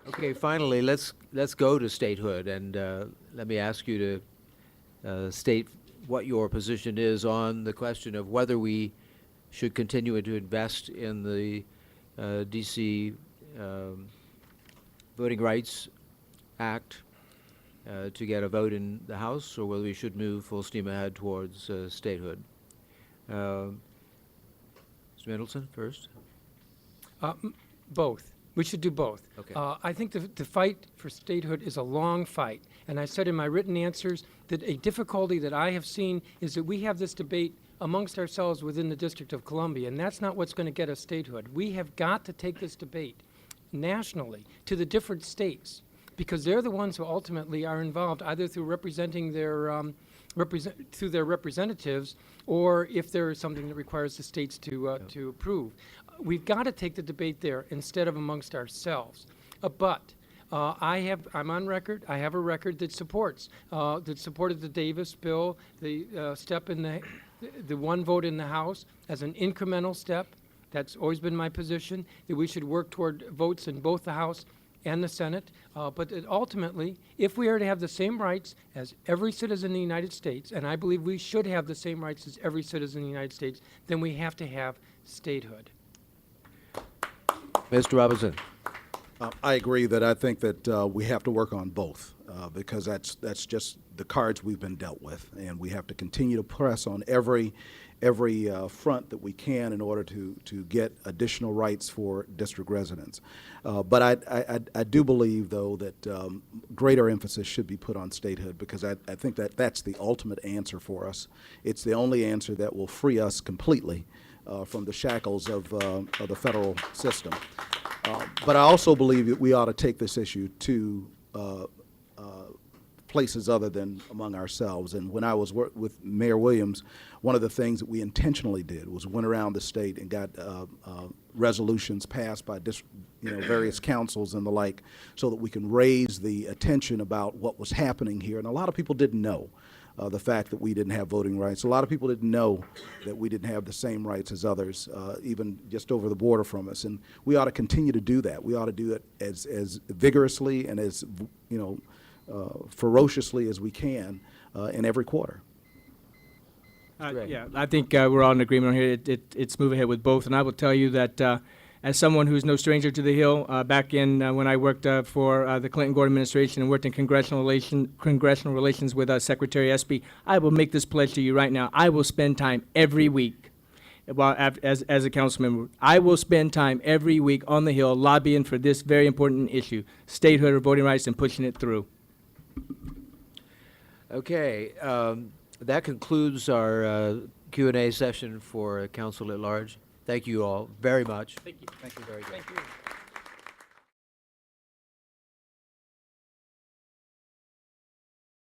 Okay, finally, let's go to statehood, and let me ask you to state what your position is on the question of whether we should continue to invest in the DC Voting Rights Act to get a vote in the House, or whether we should move full steam ahead towards statehood. Mr. Mendelson, first. Both. We should do both. Okay. I think the fight for statehood is a long fight. And I said in my written answers that a difficulty that I have seen is that we have this debate amongst ourselves within the District of Columbia, and that's not what's going to get us statehood. We have got to take this debate nationally to the different states, because they're the ones who ultimately are involved, either through representing their through their representatives, or if there is something that requires the states to approve. We've got to take the debate there instead of amongst ourselves. I'm on record. I have a record that supported the Davis bill, the step in the one vote in the House as an incremental step. That's always been my position, that we should work toward votes in both the House and the Senate. But ultimately, if we are to have the same rights as every citizen in the United States, and I believe we should have the same rights as every citizen in the United States, then we have to have statehood. Mr. Robinson. I agree that I think that we have to work on both because that's just the cards we've been dealt with, and we have to continue to press on every front that we can in order to get additional rights for district residents. But I do believe, though, that greater emphasis should be put on statehood, because I think that that's the ultimate answer for us. It's the only answer that will free us completely from the shackles of the federal system. But I also believe that we ought to take this issue to places other than among ourselves. And when I was with Mayor Williams, one of the things that we intentionally did was went around the state and got resolutions passed by various councils and the like, so that we can raise the attention about what was happening here. And a lot of people didn't know the fact that we didn't have voting rights. A lot of people didn't know that we didn't have the same rights as others, even just over the border from us. And we ought to continue to do that. We ought to do it as vigorously and as ferociously as we can in every quarter. Yeah, I think we're all in agreement here. It's move ahead with both. And I will tell you that as someone who's no stranger to the Hill, back in when I worked for the Clinton-Gordon administration and worked in congressional relations with Secretary Espy, I will make this pledge to you right now. I will spend time every week, as a council member, I will spend time every week on the Hill lobbying for this very important issue, statehood or voting rights, and pushing it through. Okay, that concludes our Q&A session for Council at Large. Thank you all very much. Thank you. Thank you very much. Thank you.